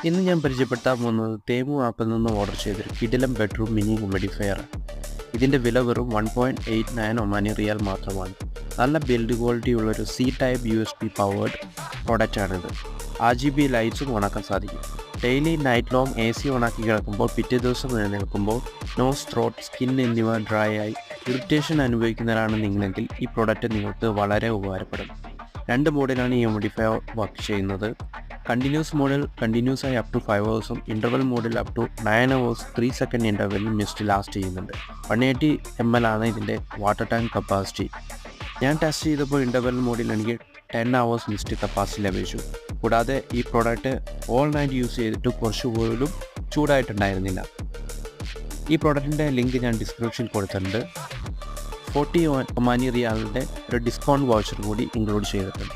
ഇന്ന് ഞാൻ പരിചയപ്പെടുത്താൻ പോകുന്നത് തേമു ആപ്പിൽ നിന്ന് ഓർഡർ ചെയ്തൊരു കിടിലം ബെഡ്റൂം മിനി ഹ്യൂമിഡിഫയർ. ഇതിൻ്റെ വില വെറും 1.89 ഒമാനി റിയാൽ മാത്രമാണ്. നല്ല ബിൽഡ് ക്വാളിറ്റി ഉള്ളൊരു സി ടൈപ്പ് USB പവേർഡ് പ്രോഡക്റ്റാണിത്. RGB ലൈറ്റ്സും ഓണാക്കാൻ സാധിക്കും. ഡെയിലി നൈറ്റ് ലോങ് AC ഓണാക്കി കിടക്കുമ്പോൾ പിറ്റേ ദിവസം എഴുന്നേൽക്കുമ്പോൾ നോസ്, ത്രോട്ട്, സ്കിൻ എന്നിവ ഡ്രൈ ആയി ഇറിറ്റേഷൻ അനുഭവിക്കുന്നവരാണ് നിങ്ങളെങ്കിൽ ഈ പ്രോഡക്റ്റ് നിങ്ങൾക്ക് വളരെ ഉപകാരപ്പെടും. 2 മോഡിലാണ് ഈ ഹ്യൂമിഡിഫയർ വർക്ക് ചെയ്യുന്നത്. കണ്ടിന്യൂസ് മോഡിൽ കണ്ടിന്യൂസ് ആയി അപ് ടു 5 ഹവേഴ്സും ഇൻ്റർവൽ മോഡിൽ up to 9 hours 3 second ഇൻ്റർവെല്ലിൽ mist last ചെയ്യുന്നുണ്ട്. 180 ml ആണ് ഇതിൻ്റെ വാട്ടർ ടാങ്ക് കപ്പാസിറ്റി. ഞാൻ ടെസ്റ്റ് ചെയ്തപ്പോൾ ഇൻ്റർവെൽ മോഡിൽ എനിക്ക് 10 ഹവേഴ്സ് മിസ്റ്റ് കപ്പാസിറ്റി ലഭിച്ചു. കൂടാതെ ഈ പ്രോഡക്റ്റ് ഓൾ നൈറ്റ് യൂസ് ചെയ്തിട്ട് കുറച്ച് പോലും ചൂടായിട്ടുണ്ടായിരുന്നില്ല. ഈ പ്രോഡക്റ്റിൻ്റെ ലിങ്ക് ഞാൻ ഡിസ്ക്രിപ്ഷനിൽ കൊടുത്തിട്ടുണ്ട്. 40 ഒമാനി റിയാലിൻ്റെ ഒരു ഡിസ്കൗണ്ട് വൗച്ചർ കൂടി ഇൻക്ലൂഡ് ചെയ്തിട്ടുണ്ട്.